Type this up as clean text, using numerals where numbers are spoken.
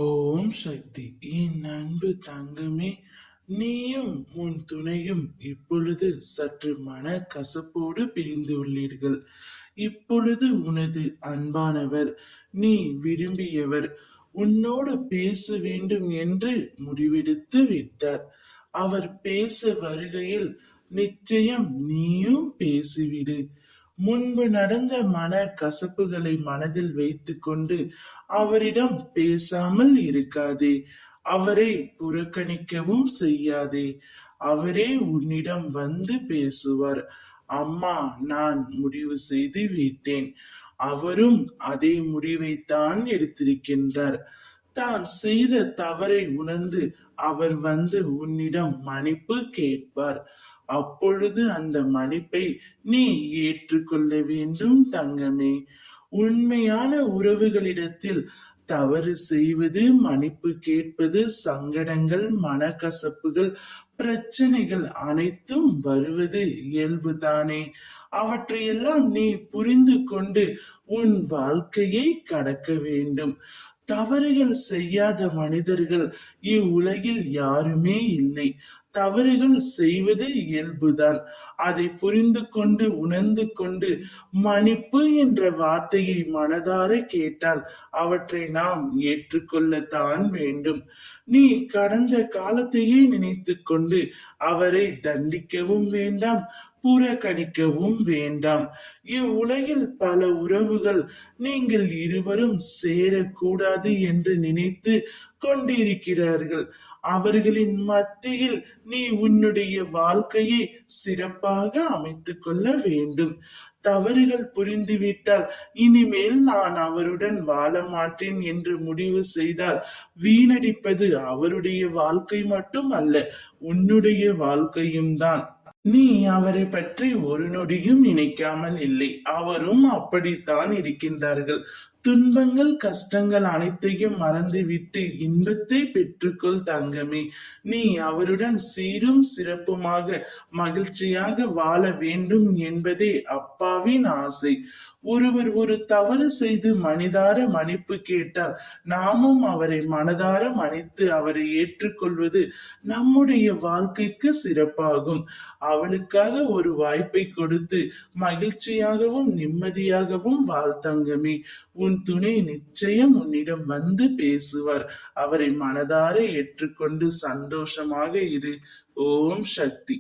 ஓம் சக்தி. என் அன்பு தங்கமே, நீயும் உன் துணையும் இப்பொழுது சற்று மன கசப்போடு பிரிந்து உள்ளீர்கள். இப்பொழுது உனது அன்பானவர், நீ விரும்பியவர் உன்னோடு பேச வேண்டும் என்று முடிவெடுத்து விட்டார். அவர் பேச வருகையில் நிச்சயம் நீயும் பேசிவிடு. முன்பு நடந்த மன கசப்புகளை மனதில் வைத்துக் கொண்டு அவரிடம் பேசாமல் இருக்காதே. அவரை புறக்கணிக்கவும் செய்யாதே. அவரே உன்னிடம் வந்து பேசுவார். அம்மா, நான் முடிவு செய்து விட்டேன். அவரும் அதே முடிவைத்தான் எடுத்திருக்கின்றார். தான் செய்த தவறை உணர்ந்து அவர் வந்து உன்னிடம் மன்னிப்பு கேட்பார். அப்பொழுது அந்த மன்னிப்பை நீ ஏற்றுக்கொள்ள வேண்டும் தங்கமே. உண்மையான உறவுகளிடத்தில் தவறு செய்வது, மன்னிப்பு கேட்பது, சங்கடங்கள், மனக்கசப்புகள், பிரச்சனைகள் அனைத்தும் வருவது இயல்புதானே. அவற்றையெல்லாம் நீ புரிந்து கொண்டு உன் வாழ்க்கையை கடக்க வேண்டும். தவறுகள் செய்யாத மனிதர்கள் இவ்வுலகில் யாருமே இல்லை. தவறுகள் செய்வது இயல்புதான். அதை புரிந்து கொண்டு உணர்ந்து கொண்டு மன்னிப்பு என்ற வார்த்தையை மனதார கேட்டால் அவற்றை நாம் ஏற்றுக்கொள்ளத்தான் வேண்டும். நீ கடந்த காலத்தையே நினைத்து கொண்டு அவரை தண்டிக்கவும் வேண்டாம், புறக்கணிக்கவும் வேண்டாம். இவ்வுலகில் பல உறவுகள் நீங்கள் இருவரும் சேரக்கூடாது என்று நினைத்து கொண்டிருக்கிறார்கள். அவர்களின் மத்தியில் நீ உன்னுடைய வாழ்க்கையை சிறப்பாக அமைத்துக் கொள்ள வேண்டும். தவறுகள் புரிந்துவிட்டால் இனிமேல் நான் அவருடன் வாழ மாட்டேன் என்று முடிவு செய்தால் வீணடிப்பது அவருடைய வாழ்க்கை மட்டும் அல்ல, உன்னுடைய வாழ்க்கையும் தான். நீ அவரை பற்றி ஒரு நொடியும் நினைக்காமல் இல்லை. அவரும் அப்படித்தான் இருக்கின்றார்கள். துன்பங்கள், கஷ்டங்கள் அனைத்தையும் மறந்துவிட்டு இன்பத்தை பெற்றுக்கொள் தங்கமே. நீ அவருடன் சீரும் சிறப்புமாக மகிழ்ச்சியாக வாழ வேண்டும் என்பதே அப்பாவின் ஆசை. ஒருவர் ஒரு தவறு செய்து மனிதார மன்னிப்பு கேட்டால் நாமும் அவரை மனதார மன்னித்து அவரை ஏற்றுக்கொள்வது நம்முடைய வாழ்க்கைக்கு சிறப்பாகும். அவளுக்காக ஒரு வாய்ப்பை கொடுத்து மகிழ்ச்சியாகவும் நிம்மதியாகவும் வாழ்த்தங்கமே. உன் துணை நிச்சயம் உன்னிடம் வந்து பேசுவார். அவரை மனதார ஏற்றுக்கொண்டு சந்தோஷமாக இரு. ஓம் சக்தி.